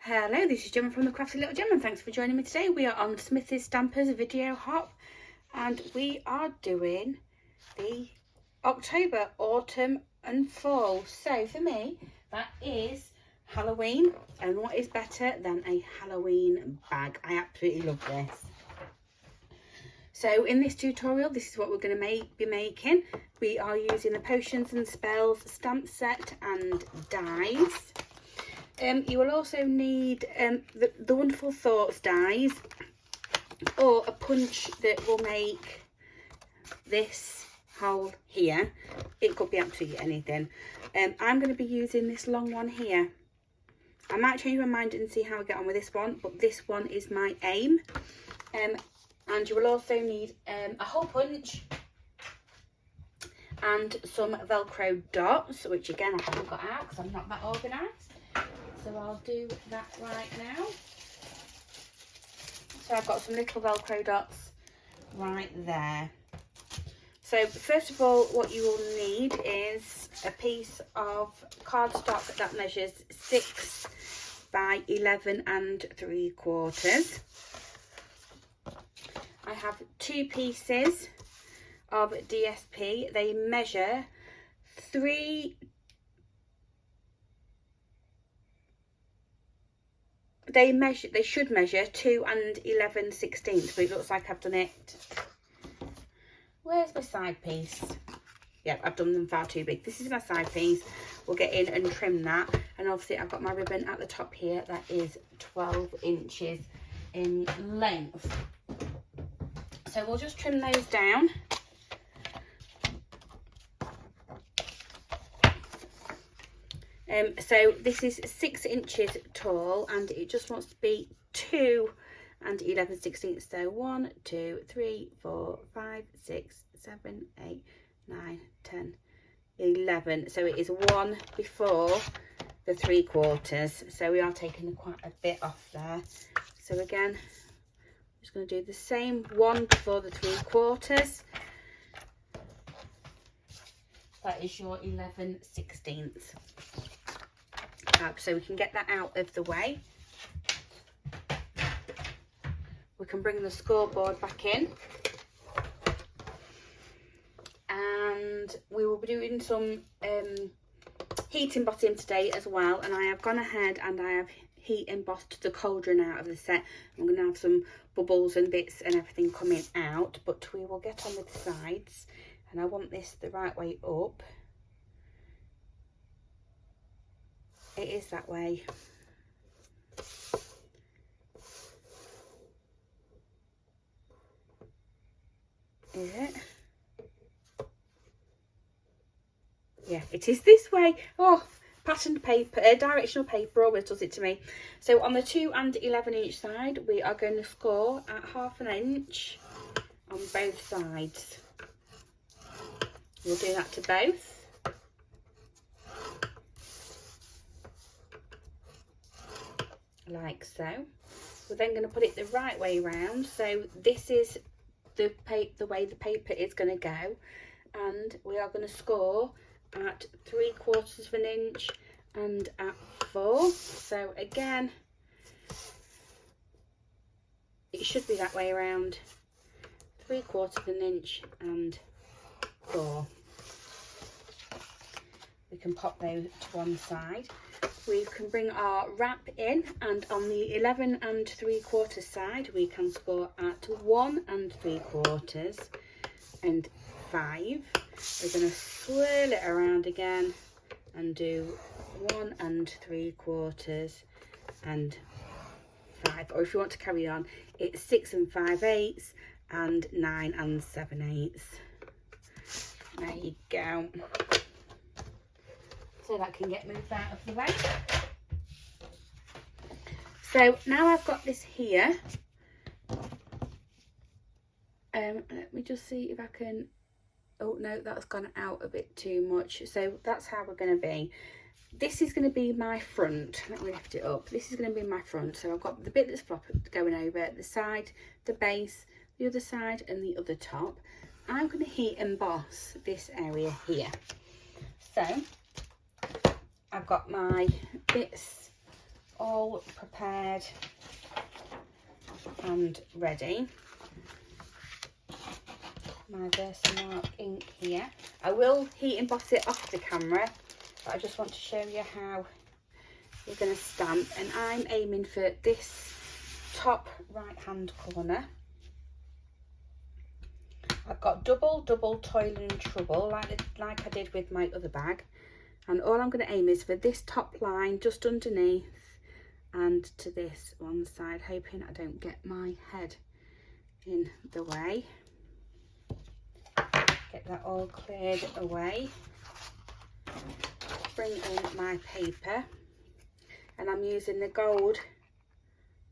Hello, this is Gemma from the Crafty Little Gem, and thanks for joining me today. We are on Smithy's Stampers video hop, and we are doing the October, autumn and fall. So for me, that is Halloween, and what is better than a Halloween bag? I absolutely love this. So in this tutorial, this is what we're going to be making. We are using the Potions and Spells stamp set and dies. You will also need the Wonderful Thoughts dies, or a punch that will make this hole here. It could be absolutely anything. I'm going to be using this long one here. I might change my mind and see how I get on with this one, but this one is my aim. And you will also need a hole punch and some Velcro dots, which again I haven't got out because I'm not that organised. So I'll do that right now. So I've got some little Velcro dots right there. So first of all, what you will need is a piece of cardstock that measures 6 by 11 3/4. I have 2 pieces of DSP. They measure 3. They should measure 2 11/16, but it looks like I've done it. Where's my side piece? Yep, I've done them far too big. This is my side piece. We'll get in and trim that. And obviously I've got my ribbon at the top here that is 12 inches in length. So we'll just trim those down. So this is 6 inches tall, and it just wants to be 2 11/16. So 1, 2, 3, 4, 5, 6, 7, 8, 9, 10, 11. So it is 1 before the 3/4. So we are taking quite a bit off there. So again, I'm just going to do the same 1 before the 3/4. That is your 11/16. So we can get that out of the way. We can bring the scoreboard back in, and we will be doing some heat embossing today as well. And I have gone ahead and I have heat embossed the cauldron out of the set. I'm going to have some bubbles and bits and everything coming out, but we will get on with the sides. And I want this the right way up. It is that way. Is it? Yeah, it is this way. Oh, patterned paper, directional paper always does it to me. So on the 2 and 11 inch side, we are going to score at 1/2 inch on both sides. We'll do that to both. Like so. We're then going to put it the right way round. So this is the way the paper is going to go, and we are going to score at 3/4 inch and at 4. So again, it should be that way around, 3/4 inch and 4. We can pop those to one side. We can bring our wrap in, and on the 11 3/4 side we can score at 1 3/4 and 5. We're going to swirl it around again and do 1 3/4 and 5. Or if you want to carry on, it's 6 5/8 and 9 7/8. There you go. So that can get moved out of the way. So now I've got this here. Let me just see if I can. Oh no, that's gone out a bit too much. So that's how we're going to be. This is going to be my front. Let me lift it up. This is going to be my front. So I've got the bit that's going over, the side, the base, the other side and the other top. I'm going to heat emboss this area here. So I've got my bits all prepared and ready. My Versamark ink here. I will heat emboss it off the camera, but I just want to show you how you're going to stamp. And I'm aiming for this top right hand corner. I've got double toil and trouble like I did with my other bag, and all I'm going to aim is for this top line just underneath and to this one side, hoping I don't get my head in the way. Get that all cleared away. Bring in my paper, and I'm using the gold,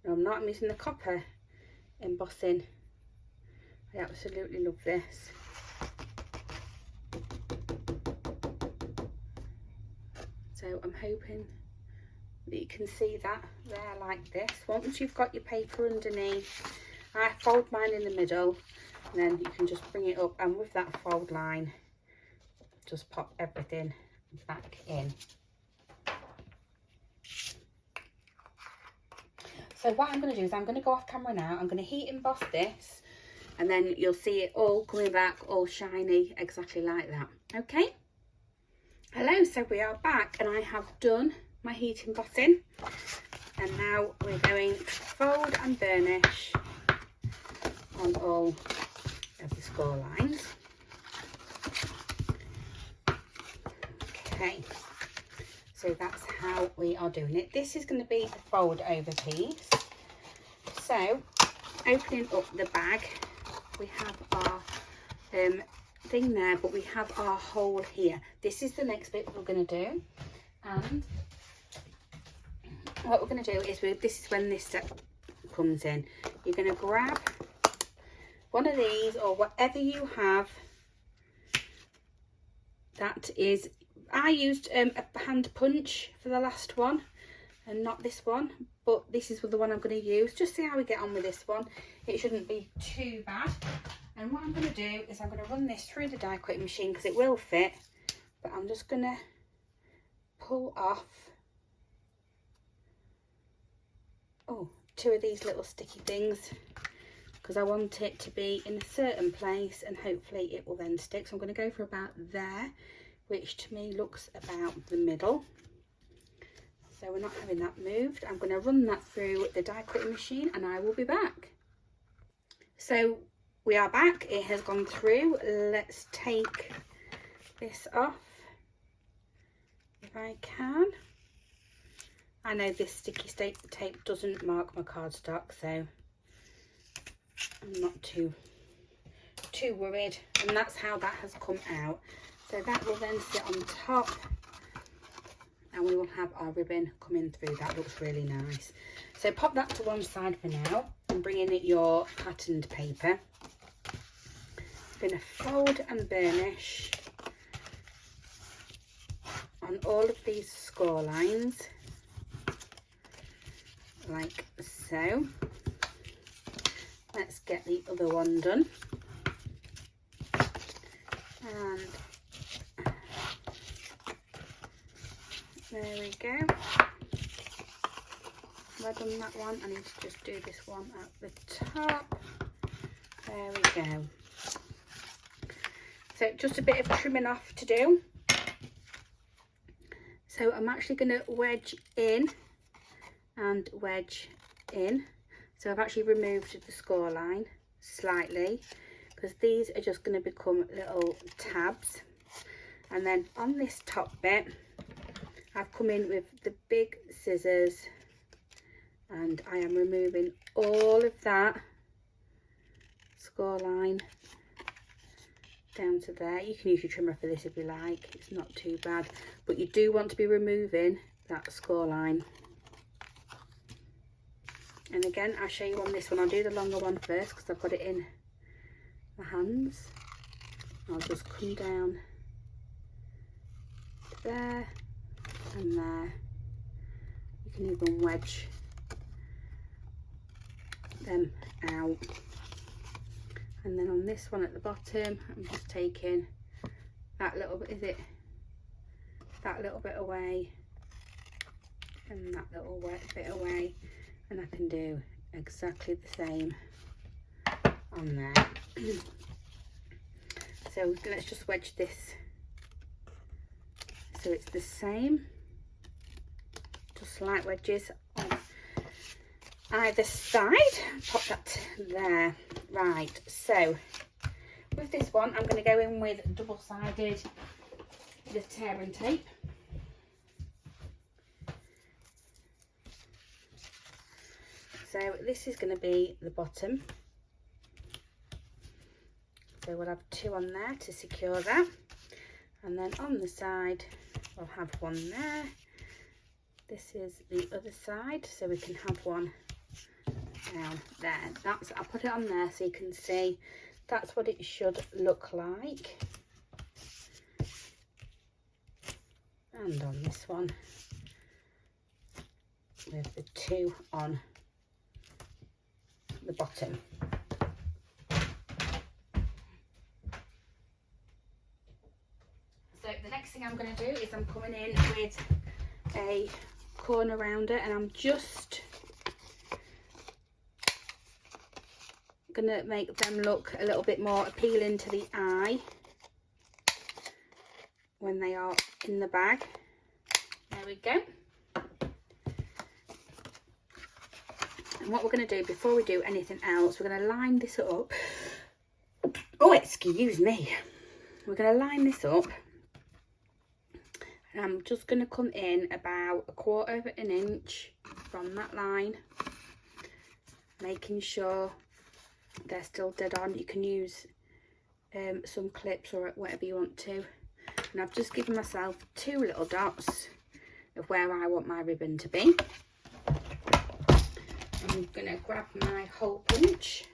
no I'm not, I'm using the copper embossing. I absolutely love this. So I'm hoping that you can see that there like this. Once you've got your paper underneath, I fold mine in the middle, and then you can just bring it up, and with that fold line, just pop everything back in. So what I'm going to do is I'm going to go off camera now. I'm going to heat emboss this, and then you'll see it all coming back all shiny, exactly like that. Okay, hello, so we are back, and I have done my heat embossing, and now we're going to fold and burnish on all of the score lines. Okay, so that's how we are doing it. This is going to be the fold over piece. So opening up the bag, we have our thing there, but we have our hole here. This is the next bit we're going to do, and what we're going to do is this is when this step comes in. You're going to grab one of these or whatever you have. That is, I used a hand punch for the last one and not this one, but this is the one I'm going to use. Just see how we get on with this one. It shouldn't be too bad. And what I'm going to do is I'm going to run this through the die cutting machine because it will fit, but I'm just going to pull off two of these little sticky things, because I want it to be in a certain place and hopefully it will then stick. So I'm going to go for about there, which to me looks about the middle. So we're not having that moved. I'm going to run that through the die cutting machine and I will be back. So we are back, it has gone through. Let's take this off if I can. I know this sticky tape doesn't mark my cardstock, so I'm not too worried, and that's how that has come out. So that will then sit on top, and we will have our ribbon coming through. That looks really nice. So pop that to one side for now and bring in your patterned paper. I'm going to fold and burnish on all of these score lines like so. Let's get the other one done, and there we go. I've done that one. I need to just do this one at the top. There we go. So just a bit of trimming off to do. So I'm actually going to wedge in and wedge in. So I've actually removed the score line slightly, because these are just going to become little tabs. And then on this top bit, I've come in with the big scissors and I am removing all of that score line down to there. You can use your trimmer for this if you like, it's not too bad, but you do want to be removing that score line. And again, I'll show you on this one. I'll do the longer one first because I've got it in my hands. I'll just come down there and there. You can even wedge them out. And then on this one at the bottom, I'm just taking that little bit, that little bit away and that little wet bit away, and I can do exactly the same on there. So let's just wedge this so it's the same, just slight wedges on either side. Pop that there. Right, so with this one I'm going to go in with double-sided tear and tape. So this is going to be the bottom, so we'll have 2 on there to secure that, and then on the side we'll have 1 there. This is the other side, so we can have 1 down there. That's, I'll put it on there so you can see that's what it should look like. And on this one with the 2 on the bottom. So the next thing I'm going to do is I'm coming in with a corner rounder, and I'm just going to make them look a little bit more appealing to the eye when they are in the bag. There we go. And what we're going to do before we do anything else, we're going to line this up. Oh, excuse me. We're going to line this up, and I'm just going to come in about 1/4 of an inch from that line, making sure they're still dead on. You can use some clips or whatever you want to. And I've just given myself 2 little dots of where I want my ribbon to be. I'm going to grab my hole punch,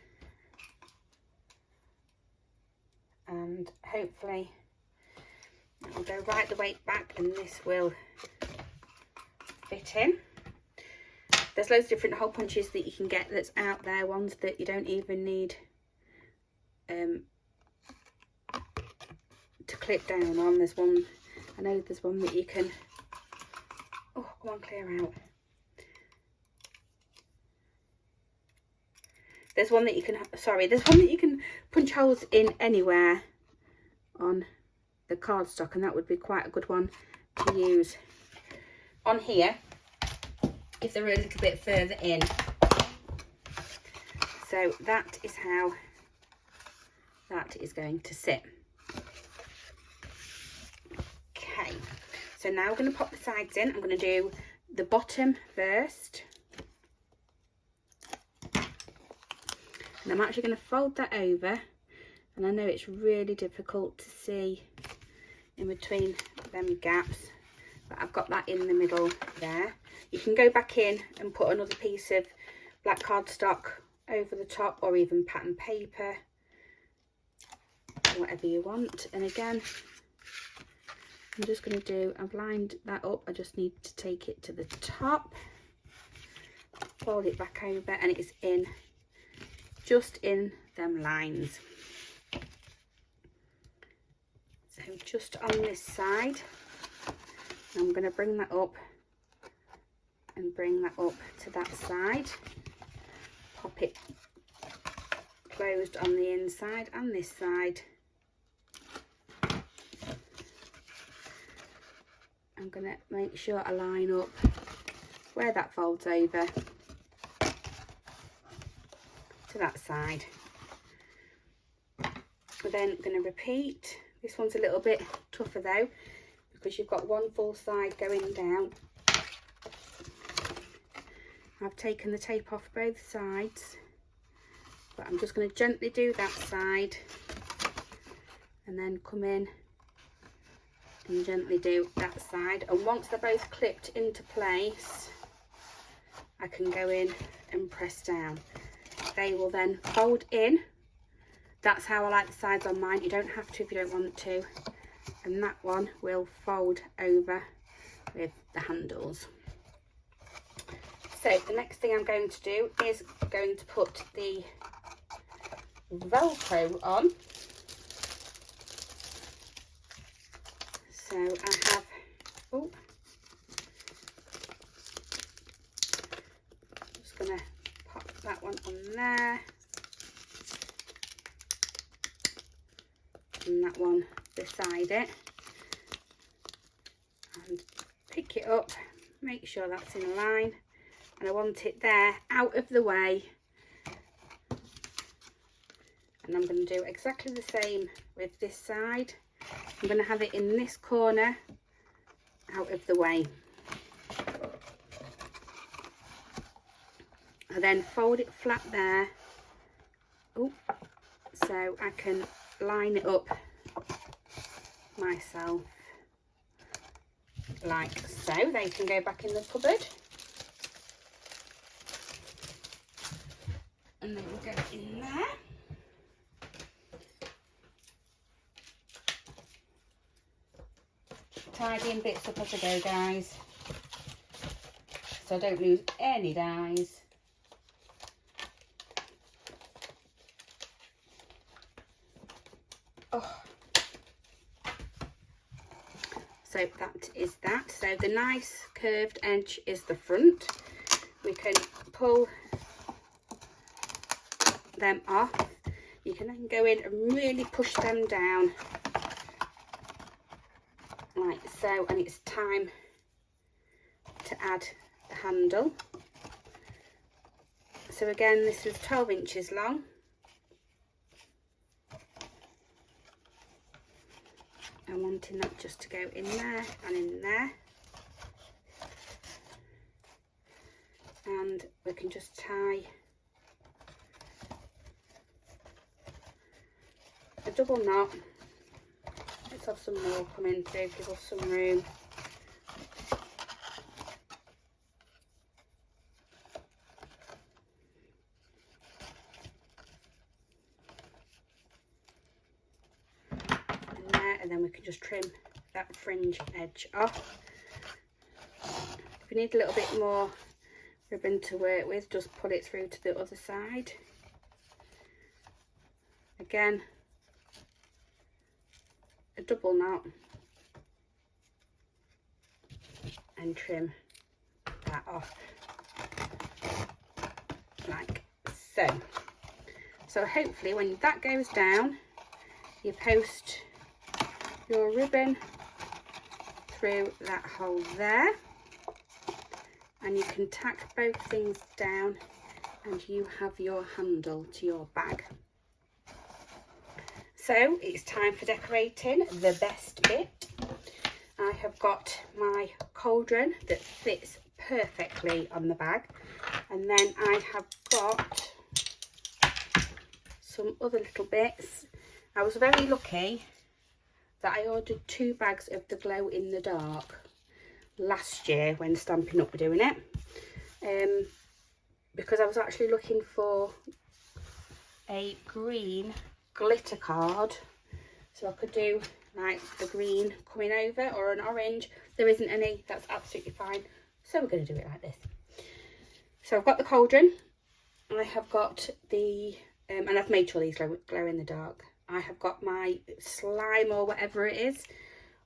and hopefully it'll go right the way back and this will fit in. There's loads of different hole punches that you can get that's out there, ones that you don't even need to clip down on. There's one, I know there's one that you can, oh, come on, clear out. There's one that you can, there's one that you can punch holes in anywhere on the cardstock, and that would be quite a good one to use on here if they're a little bit further in. So that is how that is going to sit. Okay, so now we're going to pop the sides in. I'm going to do the bottom first. And I'm actually going to fold that over, and I know it's really difficult to see in between them gaps, but I've got that in the middle there. You can go back in and put another piece of black cardstock over the top, or even pattern paper, whatever you want. And again, I'm just going to do, I've lined that up, I just need to take it to the top, fold it back over, and it's in, just in them lines. So just on this side, I'm going to bring that up and bring that up to that side, pop it closed on the inside and this side. I'm going to make sure I line up where that folds over to that side. We're then going to repeat. This one's a little bit tougher though, because you've got one full side going down. I've taken the tape off both sides, but I'm just going to gently do that side and then come in and gently do that side. And once they're both clipped into place, I can go in and press down. They will then fold in. That's how I like the sides on mine. You don't have to if you don't want to. And that one will fold over with the handles. So the next thing I'm going to do is going to put the Velcro on. So I have, oh, going to pop that one on there, and that one beside it, and pick it up, make sure that's in line, and I want it there out of the way. And I'm going to do exactly the same with this side. I'm going to have it in this corner out of the way. I then fold it flat there, so I can line it up myself like so. They can go back in the cupboard, and they will go in there. Tidying bits up as I go, guys, so I don't lose any dies. So that is that. So the nice curved edge is the front. We can pull them off. You can then go in and really push them down like so, and it's time to add the handle. So again, this was 12 inches long. I'm wanting that just to go in there and in there, and we can just tie a double knot. Let's have some more coming through, give us some room. And then we can just trim that fringe edge off. If you need a little bit more ribbon to work with, just pull it through to the other side. Again, a double knot, and trim that off like so. So hopefully when that goes down, you post your ribbon through that hole there, and you can tack both things down, and you have your handle to your bag. So it's time for decorating the best bit. I have got my cauldron that fits perfectly on the bag, and then I have got some other little bits. I was very lucky that I ordered 2 bags of the glow in the dark last year when Stampin' Up were doing it, because I was actually looking for a green glitter card, so I could do like the green coming over, or an orange. There isn't any, that's absolutely fine, so we're going to do it like this. So I've got the cauldron, I have got the and I've made sure these glow in the dark. I have got my slime or whatever it is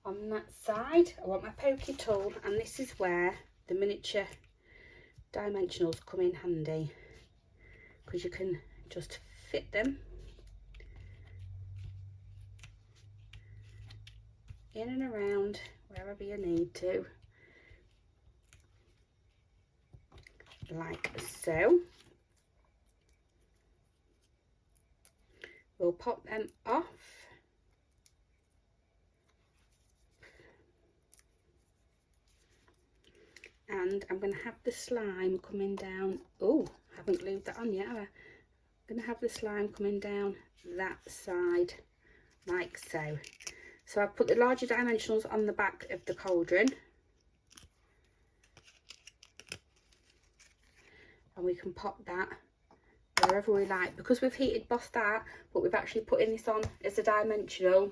on that side. I want my pokey tool, and this is where the miniature dimensionals come in handy, because you can just fit them in and around wherever you need to, like so. We'll pop them off, and I'm going to have the slime coming down. Oh, I haven't glued that on yet, have I? I'm going to have the slime coming down that side like so. So I've put the larger dimensionals on the back of the cauldron, and we can pop that wherever we like, because we've heated bossed that, but we've actually put in this on as a dimensional.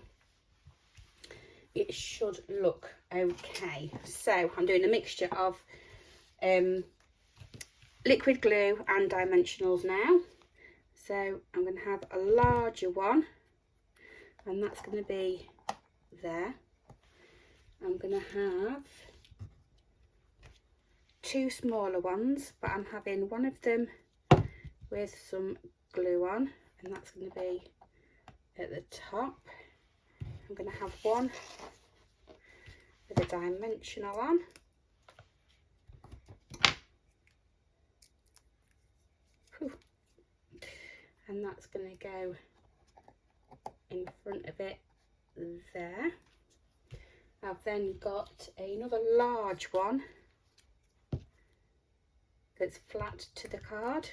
It should look okay. So I'm doing a mixture of liquid glue and dimensionals now. So I'm going to have a larger one, and that's going to be there. I'm going to have two smaller ones, but I'm having one of them with some glue on, and that's going to be at the top. I'm going to have one with a dimensional on. Whew. And that's going to go in front of it there. I've then got another large one that's flat to the card.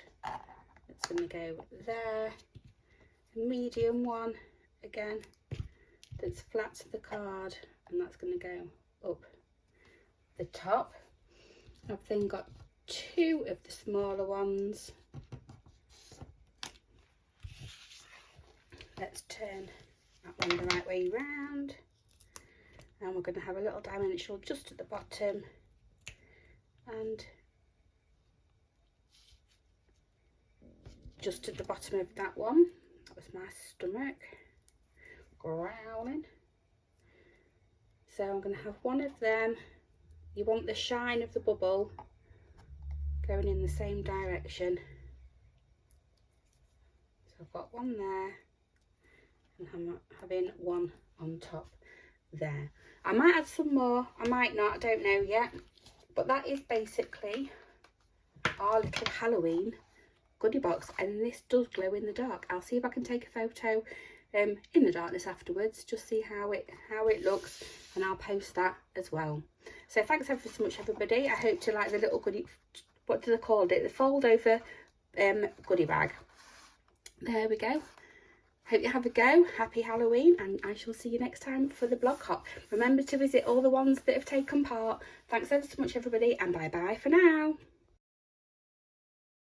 It's going to go there. A medium one again that's flat to the card, and that's going to go up the top. I've then got two of the smaller ones. Let's turn that one the right way round, and we're going to have a little dimensional just at the bottom, and just at the bottom of that one. That was my stomach growling. So I'm going to have one of them. You want the shine of the bubble going in the same direction. So I've got one there, and I'm having one on top there. I might add some more, I might not, I don't know yet. But that is basically our little Halloween goodie box, and this does glow in the dark. I'll see if I can take a photo in the darkness afterwards, just see how it looks, and I'll post that as well. So thanks ever so much, everybody. I hope you like the little goodie, what do they call it, the fold over goodie bag. There we go. Hope you have a go. Happy Halloween, and I shall see you next time for the blog hop. Remember to visit all the ones that have taken part. Thanks ever so much, everybody, and bye bye for now.